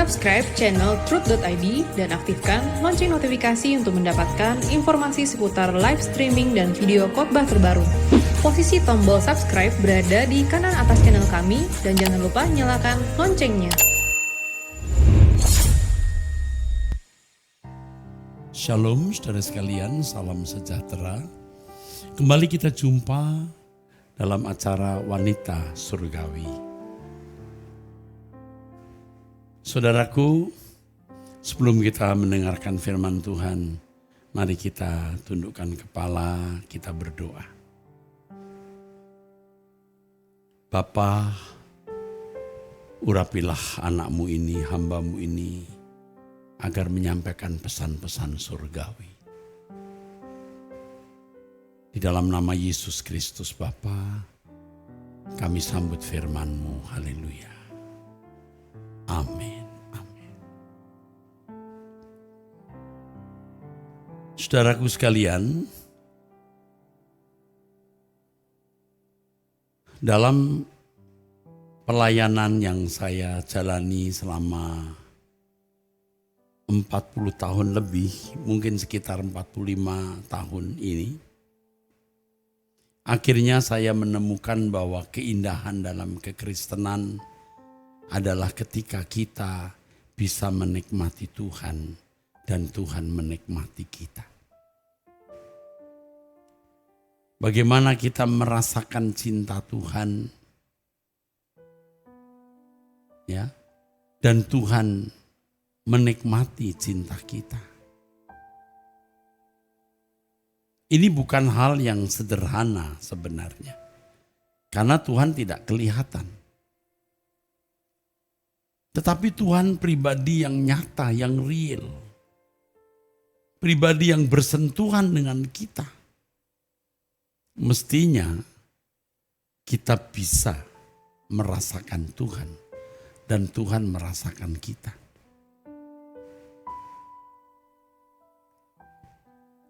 Subscribe channel Truth.id dan aktifkan lonceng notifikasi untuk mendapatkan informasi seputar live streaming dan video khotbah terbaru. Posisi tombol subscribe berada di kanan atas channel kami dan jangan lupa nyalakan loncengnya. Shalom saudara sekalian, salam sejahtera. Kembali kita jumpa dalam acara Wanita Surgawi. Saudaraku, sebelum kita mendengarkan firman Tuhan, mari kita tundukkan kepala, kita berdoa. Bapa, urapilah anakmu ini, hambamu ini, agar menyampaikan pesan-pesan surgawi. Di dalam nama Yesus Kristus Bapa, kami sambut firman-Mu. Haleluya. Amin. Amin. Saudaraku sekalian, dalam pelayanan yang saya jalani selama 40 tahun lebih, mungkin sekitar 45 tahun ini, akhirnya saya menemukan bahwa keindahan dalam kekristenan adalah ketika kita bisa menikmati Tuhan dan Tuhan menikmati kita. Bagaimana kita merasakan cinta Tuhan, ya, dan Tuhan menikmati cinta kita. Ini bukan hal yang sederhana sebenarnya, karena Tuhan tidak kelihatan. Tetapi Tuhan pribadi yang nyata, yang real. Pribadi yang bersentuhan dengan kita. Mestinya kita bisa merasakan Tuhan dan Tuhan merasakan kita.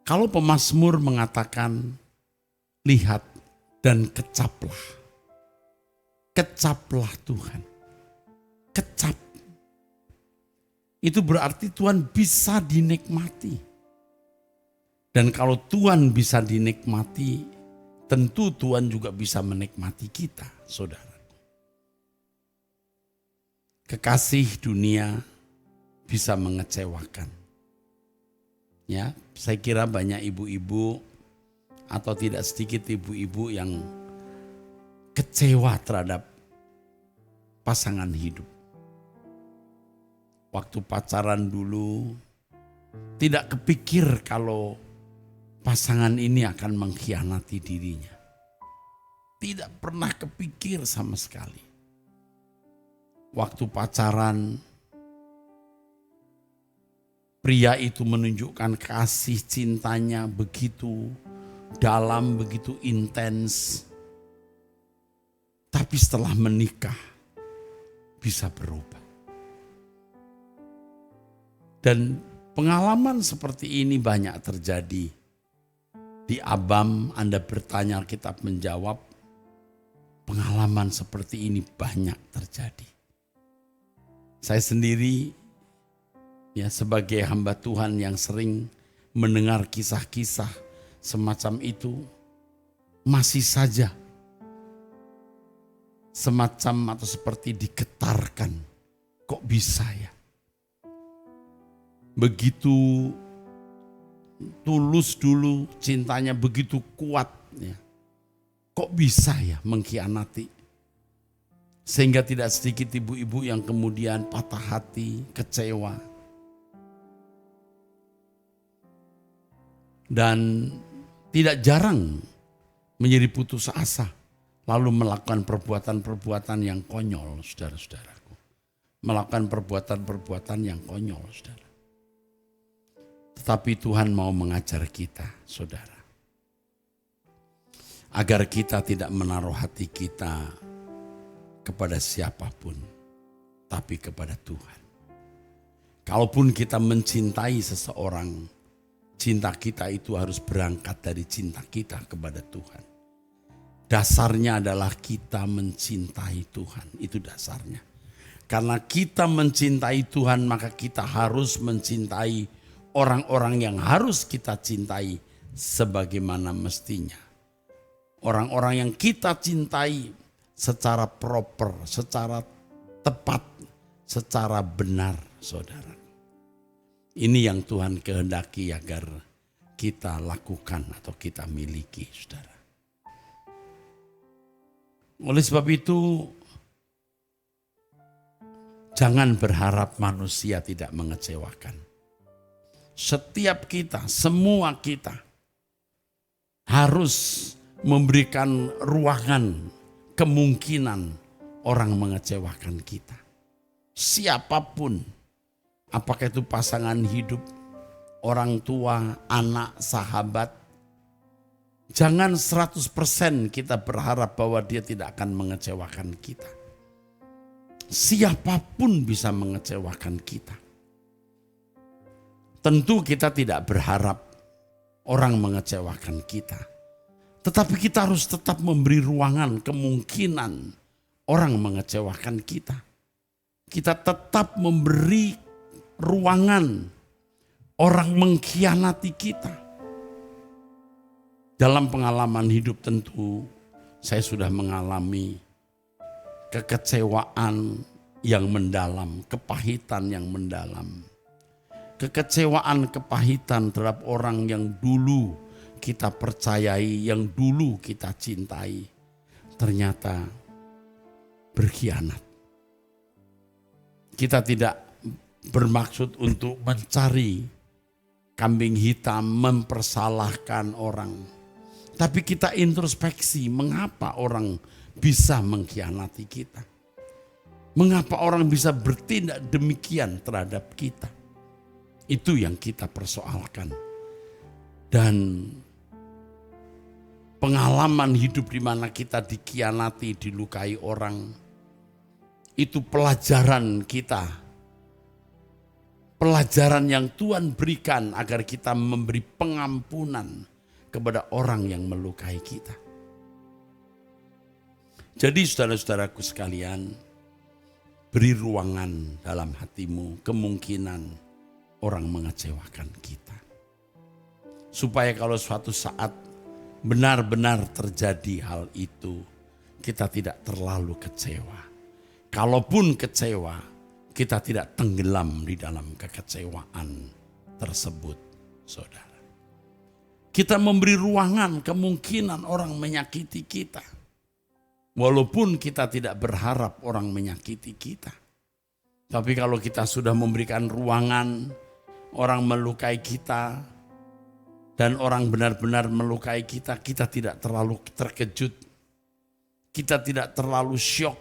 Kalau pemazmur mengatakan, lihat dan kecaplah. Kecaplah Tuhan. Kecap. Itu berarti Tuhan bisa dinikmati. Dan kalau Tuhan bisa dinikmati, tentu Tuhan juga bisa menikmati kita, saudara. Kekasih dunia bisa mengecewakan. Ya, saya kira banyak ibu-ibu atau tidak sedikit ibu-ibu yang kecewa terhadap pasangan hidup. Waktu pacaran dulu, tidak kepikir kalau pasangan ini akan mengkhianati dirinya. Tidak pernah kepikir sama sekali. Waktu pacaran, pria itu menunjukkan kasih cintanya begitu dalam, begitu intens. Tapi setelah menikah, bisa berubah. Dan pengalaman seperti ini banyak terjadi. Di Abam Anda bertanya, Alkitab menjawab, pengalaman seperti ini banyak terjadi. Saya sendiri ya sebagai hamba Tuhan yang sering mendengar kisah-kisah semacam itu, masih saja semacam atau seperti digetarkan. Kok bisa ya? Begitu tulus dulu cintanya, begitu kuat ya. Kok bisa ya mengkhianati? Sehingga tidak sedikit ibu-ibu yang kemudian patah hati, kecewa. Dan tidak jarang menjadi putus asa, lalu melakukan perbuatan-perbuatan yang konyol, saudara-saudaraku. Melakukan perbuatan-perbuatan yang konyol, saudara. Tetapi Tuhan mau mengajar kita, saudara. Agar kita tidak menaruh hati kita kepada siapapun, tapi kepada Tuhan. Kalaupun kita mencintai seseorang, cinta kita itu harus berangkat dari cinta kita kepada Tuhan. Dasarnya adalah kita mencintai Tuhan, itu dasarnya. Karena kita mencintai Tuhan, maka kita harus mencintai orang-orang yang harus kita cintai sebagaimana mestinya. Orang-orang yang kita cintai secara proper, secara tepat, secara benar, saudara. Ini yang Tuhan kehendaki agar kita lakukan atau kita miliki, saudara. Oleh sebab itu, jangan berharap manusia tidak mengecewakan. Setiap kita, semua kita harus memberikan ruangan, kemungkinan orang mengecewakan kita. Siapapun, apakah itu pasangan hidup, orang tua, anak, sahabat. Jangan 100% kita berharap bahwa dia tidak akan mengecewakan kita. Siapapun bisa mengecewakan kita. Tentu kita tidak berharap orang mengecewakan kita. Tetapi kita harus tetap memberi ruangan, kemungkinan orang mengecewakan kita. Kita tetap memberi ruangan orang mengkhianati kita. Dalam pengalaman hidup tentu saya sudah mengalami kekecewaan yang mendalam, kepahitan yang mendalam. Kekecewaan, kepahitan terhadap orang yang dulu kita percayai, yang dulu kita cintai, ternyata berkhianat. Kita tidak bermaksud untuk mencari kambing hitam, mempersalahkan orang. Tapi kita introspeksi, mengapa orang bisa mengkhianati kita? Mengapa orang bisa bertindak demikian terhadap kita? Itu yang kita persoalkan. Dan pengalaman hidup di mana kita dikhianati, dilukai orang, itu pelajaran kita. Pelajaran yang Tuhan berikan agar kita memberi pengampunan kepada orang yang melukai kita. Jadi saudara-saudaraku sekalian, beri ruangan dalam hatimu kemungkinan orang mengecewakan kita. Supaya kalau suatu saat benar-benar terjadi hal itu, kita tidak terlalu kecewa. Kalaupun kecewa, kita tidak tenggelam di dalam kekecewaan tersebut, saudara. Kita memberi ruangan kemungkinan orang menyakiti kita. Walaupun kita tidak berharap orang menyakiti kita. Tapi kalau kita sudah memberikan ruangan, orang melukai kita, dan orang benar-benar melukai kita, kita tidak terlalu terkejut. Kita tidak terlalu syok.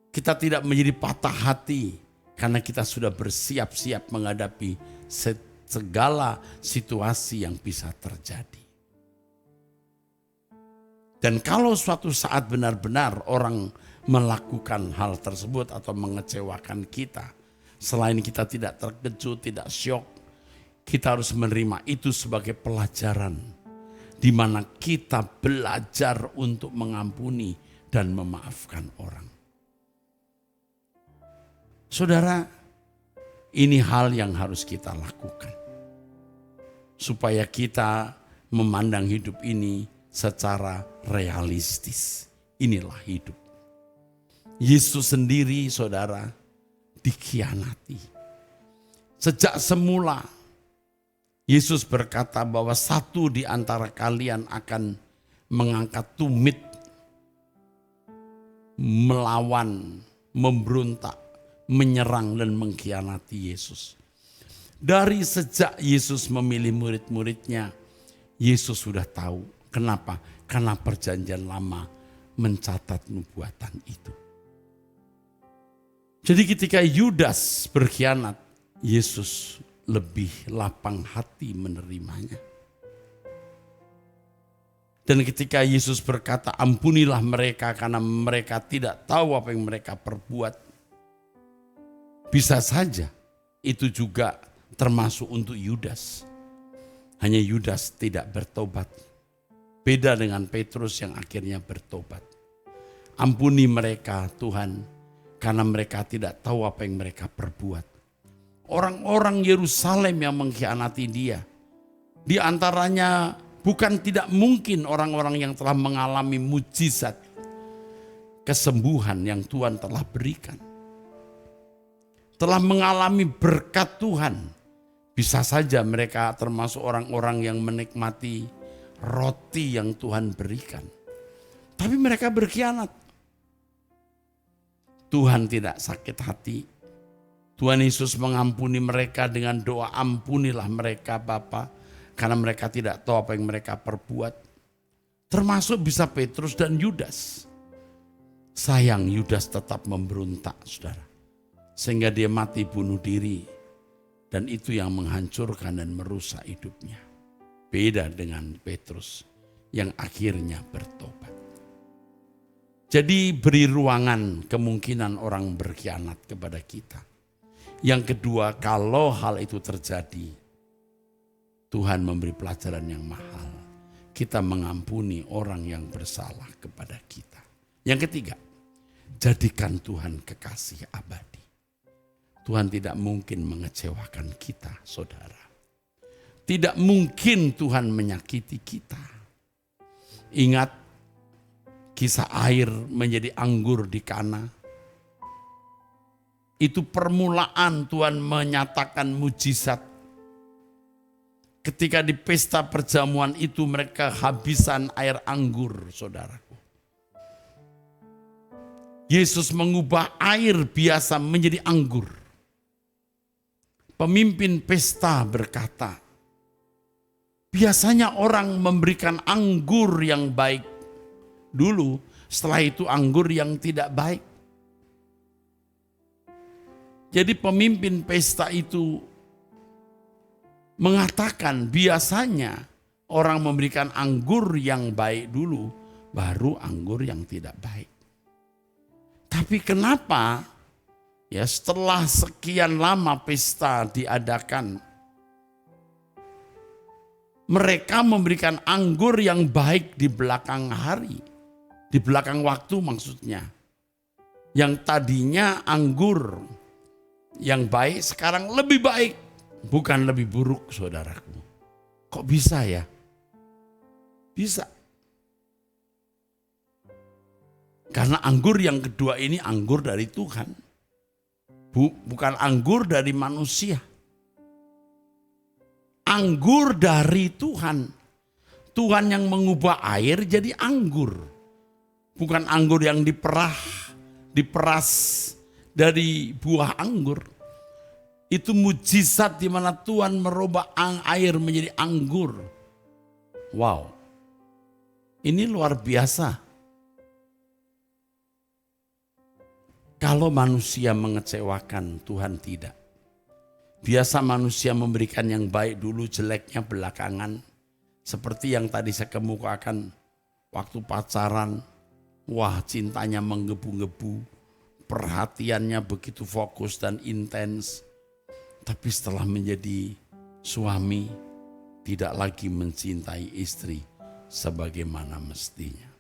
Kita tidak menjadi patah hati karena kita sudah bersiap-siap menghadapi segala situasi yang bisa terjadi. Dan kalau suatu saat benar-benar orang melakukan hal tersebut atau mengecewakan kita, selain kita tidak terkejut, tidak syok, kita harus menerima itu sebagai pelajaran di mana kita belajar untuk mengampuni dan memaafkan orang. Saudara, ini hal yang harus kita lakukan supaya kita memandang hidup ini secara realistis. Inilah hidup. Yesus sendiri, saudara, dikhianati. Sejak semula Yesus berkata bahwa satu di antara kalian akan mengangkat tumit, melawan, memberontak, menyerang dan mengkhianati Yesus. Dari sejak Yesus memilih murid-muridnya, Yesus sudah tahu. Kenapa? Karena perjanjian lama mencatat nubuatan itu. Jadi ketika Yudas berkhianat, Yesus lebih lapang hati menerimanya. Dan ketika Yesus berkata, ampunilah mereka karena mereka tidak tahu apa yang mereka perbuat. Bisa saja itu juga termasuk untuk Yudas. Hanya Yudas tidak bertobat. Beda dengan Petrus yang akhirnya bertobat. Ampuni mereka Tuhan karena mereka tidak tahu apa yang mereka perbuat. Orang-orang Yerusalem yang mengkhianati dia. Di antaranya bukan tidak mungkin orang-orang yang telah mengalami mujizat kesembuhan yang Tuhan telah berikan. Telah mengalami berkat Tuhan. Bisa saja mereka termasuk orang-orang yang menikmati roti yang Tuhan berikan. Tapi mereka berkhianat. Tuhan tidak sakit hati. Tuhan Yesus mengampuni mereka dengan doa, ampunilah mereka Bapa, karena mereka tidak tahu apa yang mereka perbuat. Termasuk bisa Petrus dan Yudas. Sayang Yudas tetap memberontak, saudara. Sehingga dia mati bunuh diri. Dan itu yang menghancurkan dan merusak hidupnya. Beda dengan Petrus yang akhirnya bertobat. Jadi beri ruangan kemungkinan orang berkhianat kepada kita. Yang kedua, kalau hal itu terjadi, Tuhan memberi pelajaran yang mahal. Kita mengampuni orang yang bersalah kepada kita. Yang ketiga, jadikan Tuhan kekasih abadi. Tuhan tidak mungkin mengecewakan kita, saudara. Tidak mungkin Tuhan menyakiti kita. Ingat kisah air menjadi anggur di Kana. Itu permulaan Tuhan menyatakan mujizat. Ketika di pesta perjamuan itu mereka habisan air anggur, saudaraku. Yesus mengubah air biasa menjadi anggur. Pemimpin pesta berkata, biasanya orang memberikan anggur yang baik dulu, setelah itu anggur yang tidak baik. Jadi pemimpin pesta itu mengatakan biasanya orang memberikan anggur yang baik dulu, baru anggur yang tidak baik. Tapi kenapa ya setelah sekian lama pesta diadakan, mereka memberikan anggur yang baik di belakang hari, di belakang waktu maksudnya. Yang tadinya anggur yang baik sekarang lebih baik, bukan lebih buruk, saudaraku. Kok bisa ya? Bisa. Karena anggur yang kedua ini anggur dari Tuhan. Bukan anggur dari manusia. Anggur dari Tuhan. Tuhan yang mengubah air jadi anggur. Bukan anggur yang diperas dari buah anggur. Itu mujizat di mana Tuhan merubah air menjadi anggur. Wow. Ini luar biasa. Kalau manusia mengecewakan, Tuhan tidak. Biasa manusia memberikan yang baik dulu, jeleknya belakangan. Seperti yang tadi saya kemukakan waktu pacaran. Wah, cintanya menggebu-gebu. Perhatiannya begitu fokus dan intens. Tapi setelah menjadi suami, tidak lagi mencintai istri sebagaimana mestinya.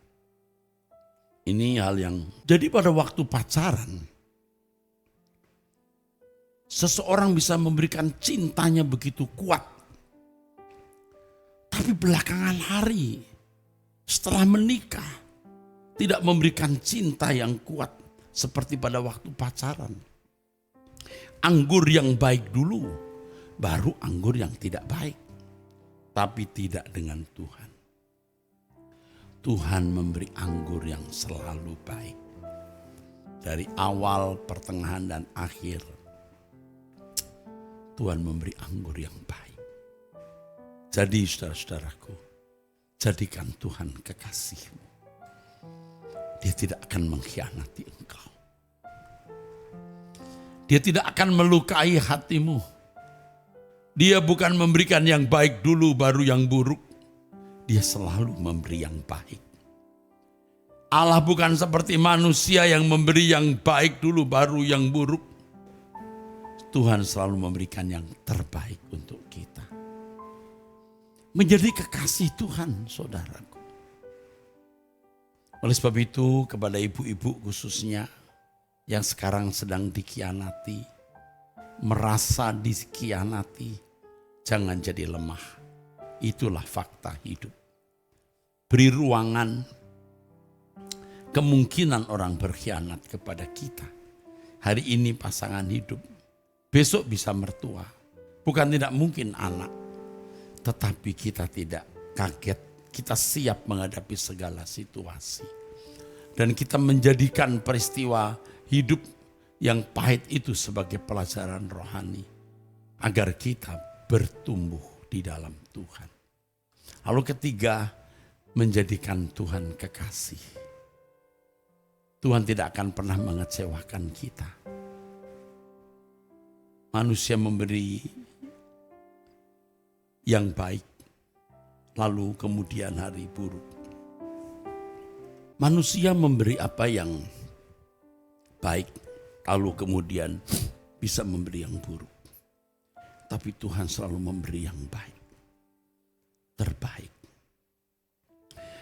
Ini hal yang, jadi pada waktu pacaran, seseorang bisa memberikan cintanya begitu kuat. Tapi belakangan hari, setelah menikah, tidak memberikan cinta yang kuat seperti pada waktu pacaran. Anggur yang baik dulu, baru anggur yang tidak baik. Tapi tidak dengan Tuhan. Tuhan memberi anggur yang selalu baik. Dari awal, pertengahan, dan akhir. Tuhan memberi anggur yang baik. Jadi saudara-saudaraku, jadikan Tuhan kekasihmu. Dia tidak akan mengkhianati engkau. Dia tidak akan melukai hatimu. Dia bukan memberikan yang baik dulu baru yang buruk. Dia selalu memberi yang baik. Allah bukan seperti manusia yang memberi yang baik dulu baru yang buruk. Tuhan selalu memberikan yang terbaik untuk kita. Menjadi kekasih Tuhan, saudaraku. Oleh sebab itu kepada ibu-ibu khususnya, yang sekarang sedang dikhianati, merasa dikhianati, jangan jadi lemah. Itulah fakta hidup. Beri ruangan kemungkinan orang berkhianat kepada kita. Hari ini pasangan hidup, besok bisa mertua. Bukan tidak mungkin anak, tetapi kita tidak kaget. Kita siap menghadapi segala situasi. Dan kita menjadikan peristiwa hidup yang pahit itu sebagai pelajaran rohani. Agar kita bertumbuh di dalam Tuhan. Lalu ketiga, menjadikan Tuhan kekasih. Tuhan tidak akan pernah mengecewakan kita. Manusia memberi yang baik, lalu kemudian hari buruk. Manusia memberi apa yang baik, lalu kemudian bisa memberi yang buruk. Tapi Tuhan selalu memberi yang baik, terbaik.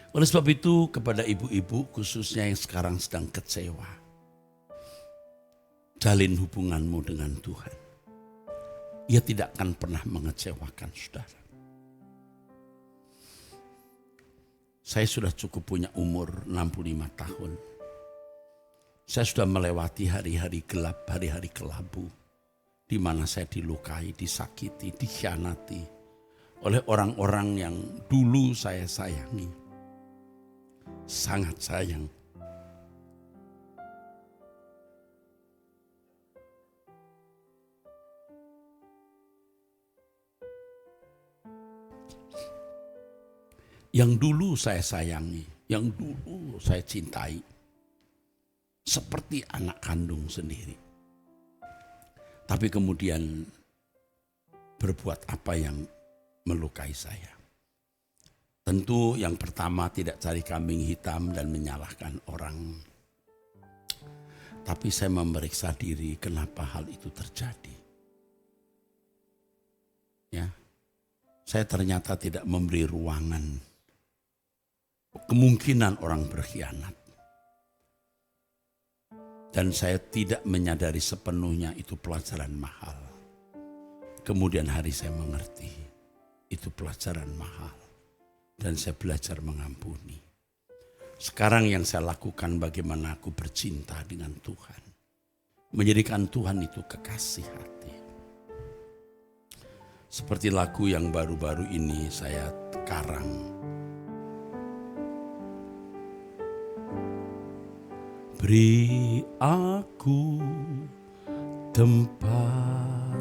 Oleh sebab itu kepada ibu-ibu khususnya yang sekarang sedang kecewa, jalin hubunganmu dengan Tuhan. Ia tidak akan pernah mengecewakan saudara. Saya sudah cukup punya umur 65 tahun. Saya sudah melewati hari-hari gelap, hari-hari kelabu, di mana saya dilukai, disakiti, dikhianati oleh orang-orang yang dulu saya sayangi. Sangat sayang. Yang dulu saya sayangi, yang dulu saya cintai, seperti anak kandung sendiri. Tapi kemudian berbuat apa yang melukai saya. Tentu yang pertama tidak cari kambing hitam dan menyalahkan orang. Tapi saya memeriksa diri kenapa hal itu terjadi. Ya, saya ternyata tidak memberi ruangan kemungkinan orang berkhianat. Dan saya tidak menyadari sepenuhnya itu pelajaran mahal. Kemudian hari saya mengerti itu pelajaran mahal. Dan saya belajar mengampuni. Sekarang yang saya lakukan bagaimana aku bercinta dengan Tuhan. Menjadikan Tuhan itu kekasih hati. Seperti lagu yang baru-baru ini saya karang. Beri aku tempat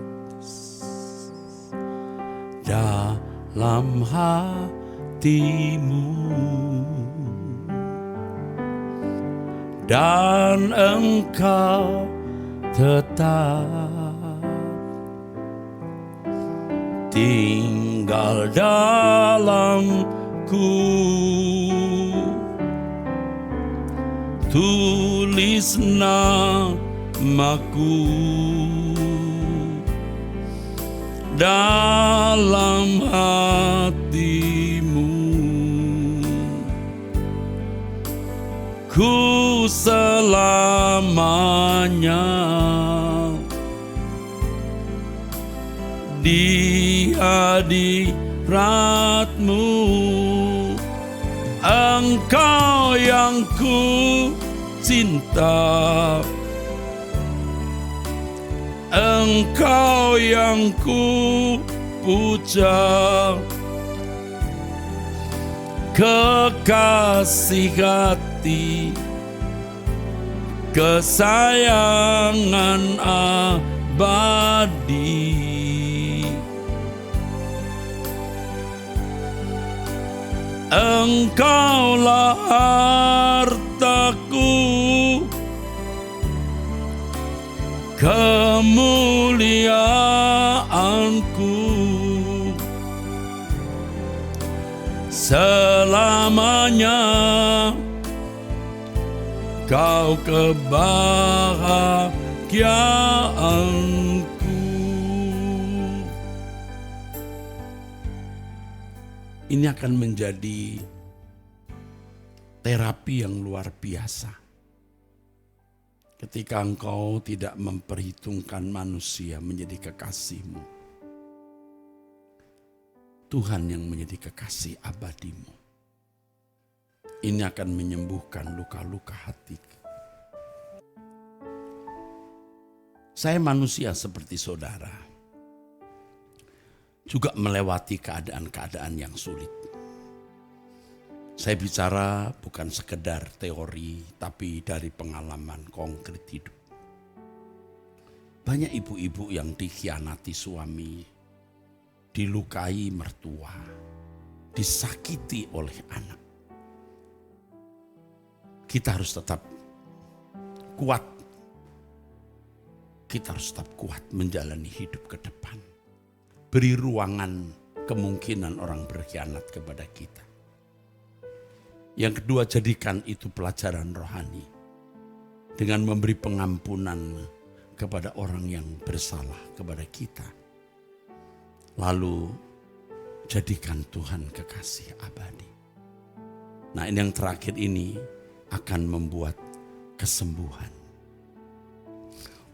dalam hatimu, dan engkau tetap tinggal dalamku. Tulis namaku dalam hatimu, ku selamanya di hadiratmu. Engkau yang ku cinta, engkau yang ku puja, kekasih hati, kesayangan abadi. Engkaulah hartaku, kemuliaanku, selamanya kau kebahagiaanku. Ini akan menjadi terapi yang luar biasa. ketika engkau tidak memperhitungkan manusia menjadi kekasihmu. Tuhan yang menjadi kekasih abadimu. Ini akan menyembuhkan luka-luka hati. Saya manusia seperti saudara, juga melewati keadaan-keadaan yang sulit. Saya bicara bukan sekedar teori, tapi dari pengalaman konkret hidup. Banyak ibu-ibu yang dikhianati suami, dilukai mertua, disakiti oleh anak. Kita harus tetap kuat. Kita harus tetap kuat menjalani hidup ke depan. Beri ruangan kemungkinan orang berkhianat kepada kita. Yang kedua, jadikan itu pelajaran rohani. Dengan memberi pengampunan kepada orang yang bersalah kepada kita. Lalu jadikan Tuhan kekasih abadi. Nah, ini yang terakhir ini akan membuat kesembuhan.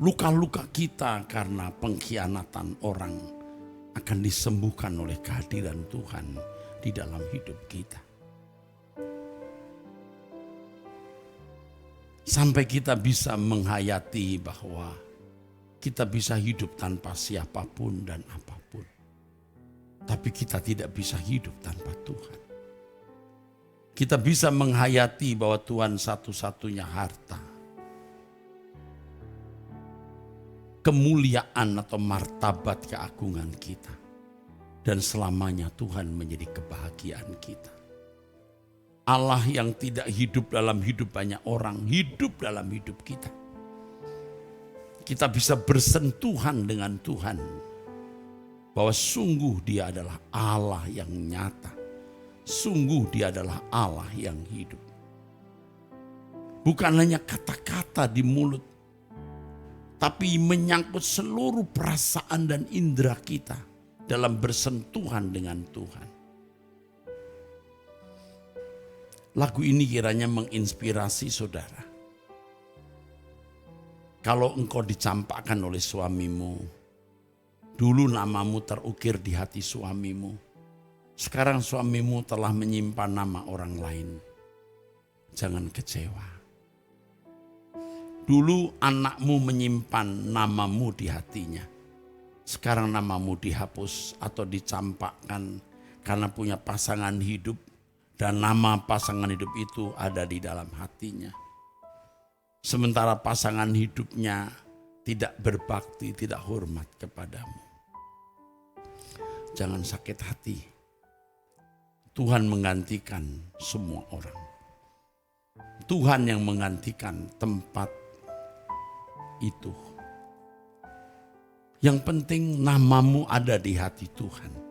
Luka-luka kita karena pengkhianatan orang akan disembuhkan oleh kehadiran Tuhan di dalam hidup kita. Sampai kita bisa menghayati bahwa kita bisa hidup tanpa siapapun dan apapun. Tapi kita tidak bisa hidup tanpa Tuhan. Kita bisa menghayati bahwa Tuhan satu-satunya harta. Kemuliaan atau martabat keagungan kita. Dan selamanya Tuhan menjadi kebahagiaan kita. Allah yang tidak hidup dalam hidup banyak orang, hidup dalam hidup kita. Kita bisa bersentuhan dengan Tuhan. Bahwa sungguh Dia adalah Allah yang nyata. Sungguh Dia adalah Allah yang hidup. Bukan hanya kata-kata di mulut. Tapi menyangkut seluruh perasaan dan indera kita. Dalam bersentuhan dengan Tuhan. Lagu ini kiranya menginspirasi saudara. Kalau engkau dicampakkan oleh suamimu, dulu namamu terukir di hati suamimu, sekarang suamimu telah menyimpan nama orang lain. Jangan kecewa. Dulu anakmu menyimpan namamu di hatinya, sekarang namamu dihapus atau dicampakkan karena punya pasangan hidup. Dan nama pasangan hidup itu ada di dalam hatinya. Sementara pasangan hidupnya tidak berbakti, tidak hormat kepadamu. Jangan sakit hati. Tuhan menggantikan semua orang. Tuhan yang menggantikan tempat itu. Yang penting namamu ada di hati Tuhan.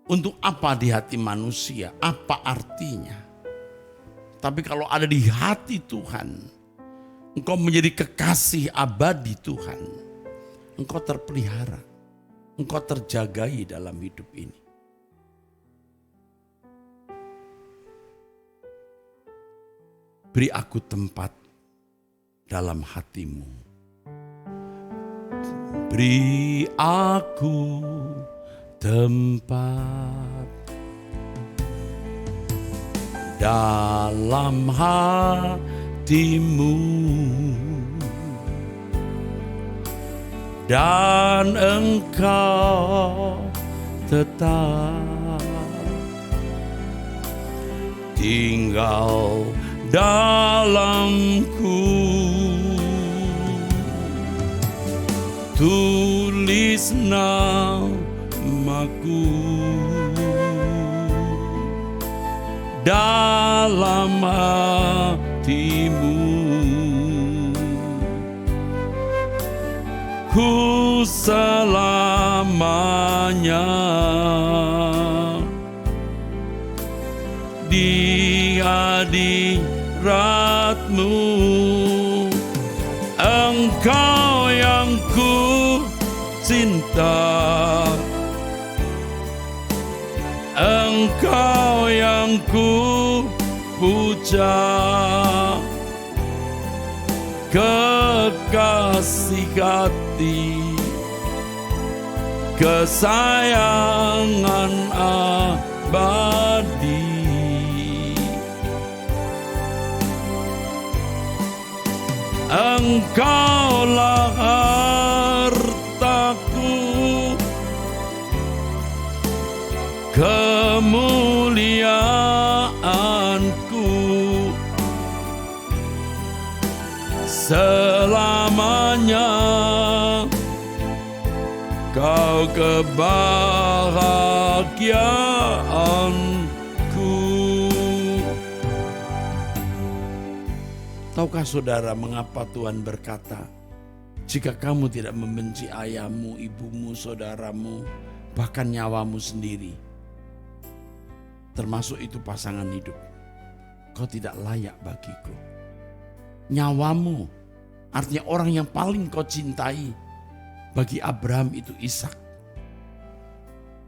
Untuk apa di hati manusia? Apa artinya? Tapi kalau ada di hati Tuhan, engkau menjadi kekasih abadi Tuhan. Engkau terpelihara, engkau terjagai dalam hidup ini. Beri aku tempat dalam hatimu. Beri aku tempat dalam hatimu, dan engkau tetap tinggal dalamku. Tulis namaku dalam hatimu, ku selamanya di hadiratmu. Engkau yang ku cinta, Engkau yang ku puja, kekasih hati, kesayangan abadi. Engkaulah hartaku, kemuliaanku, selamanya kau kebahagiaanku. Tahukah saudara mengapa Tuhan berkata, jika kamu tidak membenci ayahmu, ibumu, saudaramu, bahkan nyawamu sendiri, termasuk itu pasangan hidup, kau tidak layak bagiku. Nyawamu, artinya orang yang paling kau cintai, bagi Abraham itu Ishak.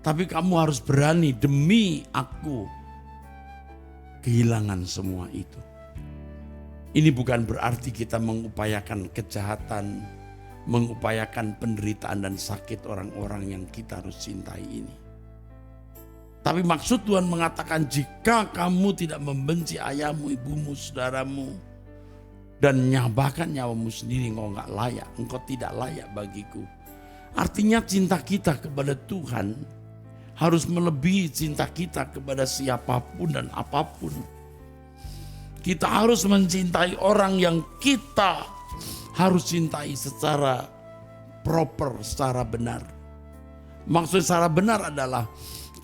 Tapi kamu harus berani demi aku kehilangan semua itu. Ini bukan berarti kita mengupayakan kejahatan, mengupayakan penderitaan dan sakit orang-orang yang kita harus cintai ini. Tapi maksud Tuhan mengatakan, jika kamu tidak membenci ayahmu, ibumu, saudaramu, dan bahkan nyawamu sendiri, engkau tidak layak bagiku. Artinya cinta kita kepada Tuhan harus melebihi cinta kita kepada siapapun dan apapun. Kita harus mencintai orang yang kita harus cintai secara proper, secara benar. Maksud secara benar adalah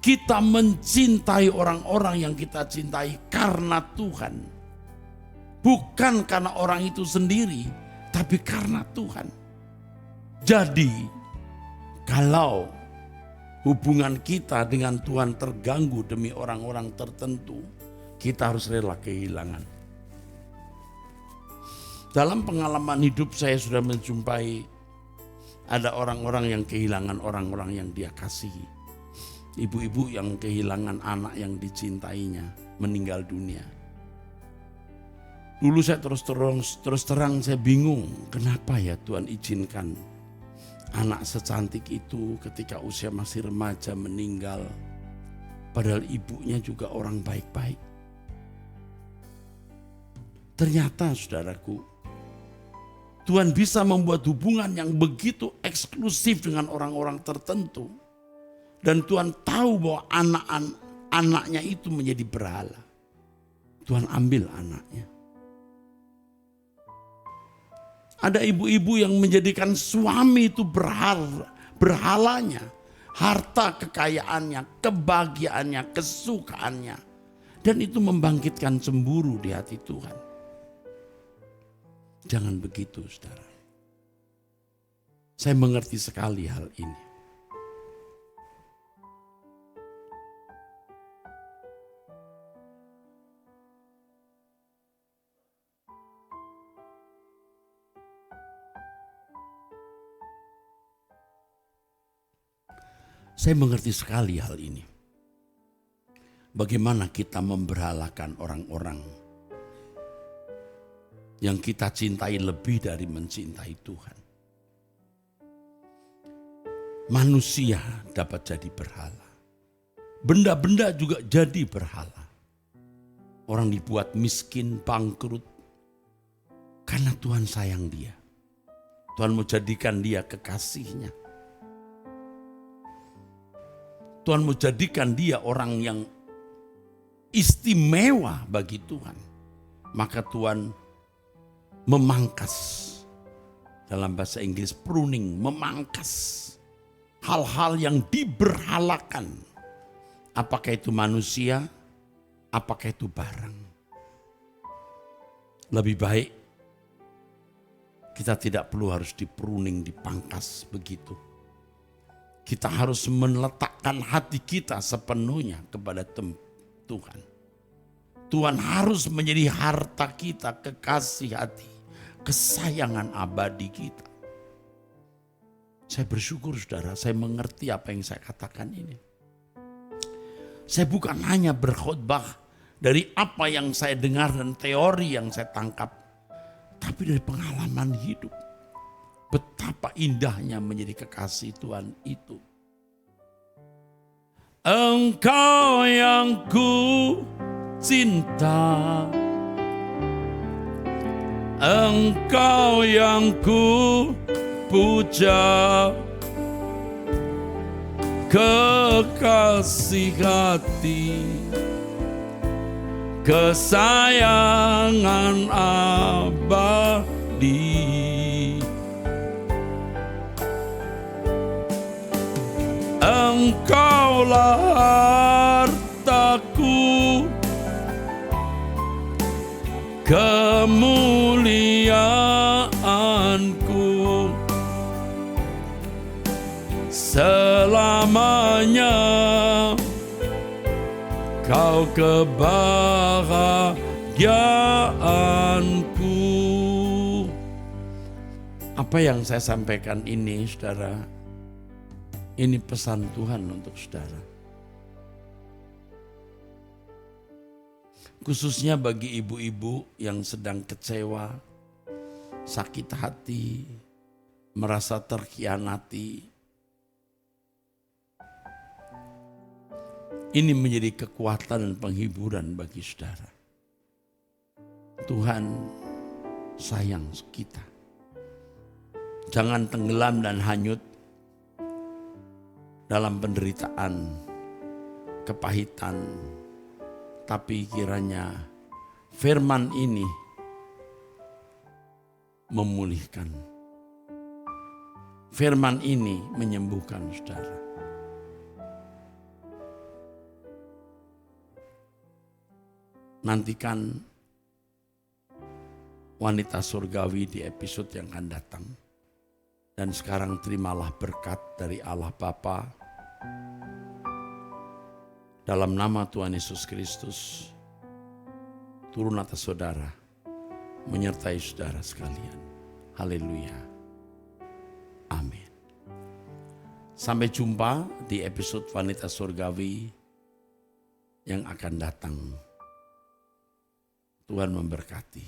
kita mencintai orang-orang yang kita cintai karena Tuhan. Bukan karena orang itu sendiri, tapi karena Tuhan. Jadi, kalau hubungan kita dengan Tuhan terganggu demi orang-orang tertentu, kita harus rela kehilangan. Dalam pengalaman hidup saya sudah menjumpai ada orang-orang yang kehilangan orang-orang yang dia kasihi. Ibu-ibu yang kehilangan anak yang dicintainya meninggal dunia. Dulu saya terus terang saya bingung, kenapa ya Tuhan izinkan anak secantik itu ketika usia masih remaja meninggal, padahal ibunya juga orang baik-baik. Ternyata saudaraku, Tuhan bisa membuat hubungan yang begitu eksklusif dengan orang-orang tertentu. Dan Tuhan tahu bahwa anaknya itu menjadi berhala. Tuhan ambil anaknya. Ada ibu-ibu yang menjadikan suami itu berhalanya. Harta kekayaannya, kebahagiaannya, kesukaannya. Dan itu membangkitkan cemburu di hati Tuhan. Jangan begitu, saudara. Saya mengerti sekali hal ini. Saya mengerti sekali hal ini. Bagaimana kita memberhalakan orang-orang yang kita cintai lebih dari mencintai Tuhan. Manusia dapat jadi berhala. Benda-benda juga jadi berhala. Orang dibuat miskin, bangkrut, karena Tuhan sayang dia. Tuhan mau jadikan dia kekasihnya. Tuhan mau jadikan dia orang yang istimewa bagi Tuhan. Maka Tuhan memangkas, dalam bahasa Inggris pruning, memangkas hal-hal yang diberhalakan. Apakah itu manusia, apakah itu barang. Lebih baik kita tidak perlu harus dipruning, dipangkas begitu. Kita harus meletakkan hati kita sepenuhnya kepada Tuhan. Tuhan harus menjadi harta kita, kekasih hati, kesayangan abadi kita. Saya bersyukur saudara, saya mengerti apa yang saya katakan ini. Saya bukan hanya berkhotbah dari apa yang saya dengar dan teori yang saya tangkap. Tapi dari pengalaman hidup, betapa indahnya menjadi kekasih Tuhan itu. Engkau yang ku cinta, Engkau yang ku puja, kekasih hati, kesayangan abadi. Engkaulah hartaku, kemuliaanku, selamanya Kau kebahagiaanku. Apa yang saya sampaikan ini, saudara, ini pesan Tuhan untuk saudara. Khususnya bagi ibu-ibu yang sedang kecewa, sakit hati, merasa terkhianati. Ini menjadi kekuatan dan penghiburan bagi saudara. Tuhan sayang kita. Jangan tenggelam dan hanyut dalam penderitaan, kepahitan, tapi kiranya firman ini memulihkan. Firman ini menyembuhkan saudara. Nantikan wanita surgawi di episode yang akan datang. Dan sekarang terimalah berkat dari Allah Bapa, dalam nama Tuhan Yesus Kristus, turun atas saudara, menyertai saudara sekalian. Haleluya. Amin. Sampai jumpa di episode Wanita Surgawi yang akan datang. Tuhan memberkati.